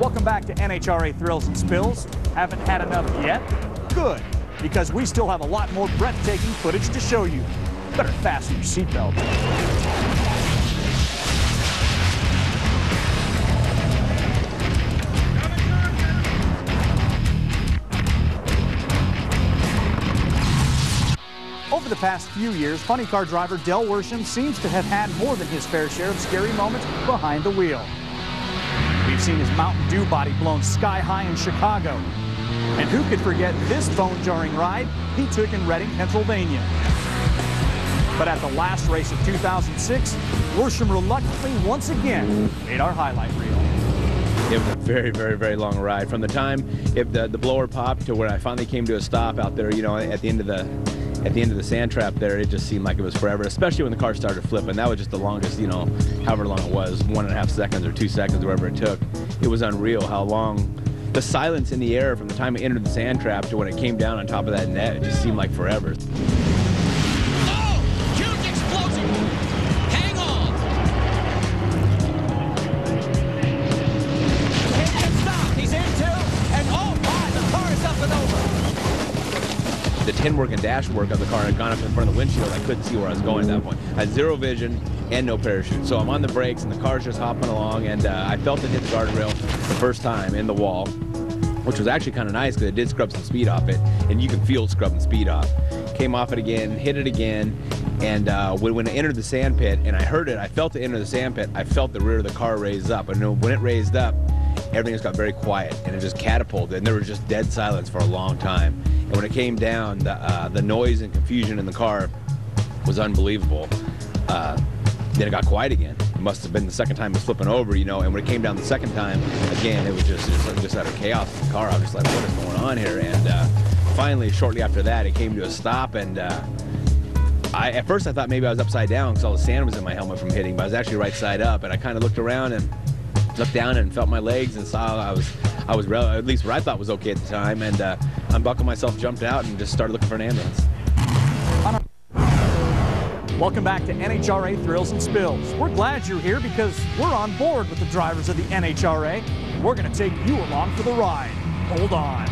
Welcome back to NHRA Thrills and Spills. Haven't had enough yet? Good, because we still have a lot more breathtaking footage to show you. Better fasten your seatbelt. Over the past few years, funny car driver Del Worsham seems to have had more than his fair share of scary moments behind the wheel. We've seen his Mountain Dew body blown sky high in Chicago. And who could forget this bone-jarring ride he took in Reading, Pennsylvania. But at the last race of 2006, Worsham reluctantly once again made our highlight reel. It was a very, very, very long ride. From the time the blower popped to where I finally came to a stop out there, you know, at the end of the sand trap there, it just seemed like it was forever, especially when the car started flipping. That was just the longest, you know, however long it was, 1.5 seconds or 2 seconds, wherever it took. It was unreal how long the silence in the air from the time it entered the sand trap to when it came down on top of that net, it just seemed like forever. Oh! Huge explosion! Hang on! Can't stop! He's in too! And oh my, the car is up and over! The tin work and dash work of the car had gone up in front of the windshield. I couldn't see where I was going at that point. I had zero vision and no parachute. So I'm on the brakes and the car's just hopping along, and I felt it hit the guardrail the first time in the wall, which was actually kind of nice because it did scrub some speed off it, and you can feel scrubbing speed off. Came off it again, hit it again, and when it entered the sand pit, and I heard it, I felt it enter the sand pit, I felt the rear of the car raise up. And when it raised up, everything just got very quiet, and it just catapulted, and there was just dead silence for a long time. And when it came down, the noise and confusion in the car was unbelievable. Then it got quiet again. It must have been the second time it was flipping over, you know, and when it came down the second time, again, it was just out of chaos in the car. I was just like, what is going on here? And finally, shortly after that, it came to a stop, and at first I thought maybe I was upside down because all the sand was in my helmet from hitting, but I was actually right side up, and I kind of looked around and looked down and felt my legs and saw I was at least what I thought was okay at the time, and unbuckled myself, jumped out, and just started looking for an ambulance. Welcome back to NHRA Thrills and Spills. We're glad you're here because we're on board with the drivers of the NHRA. We're going to take you along for the ride. Hold on.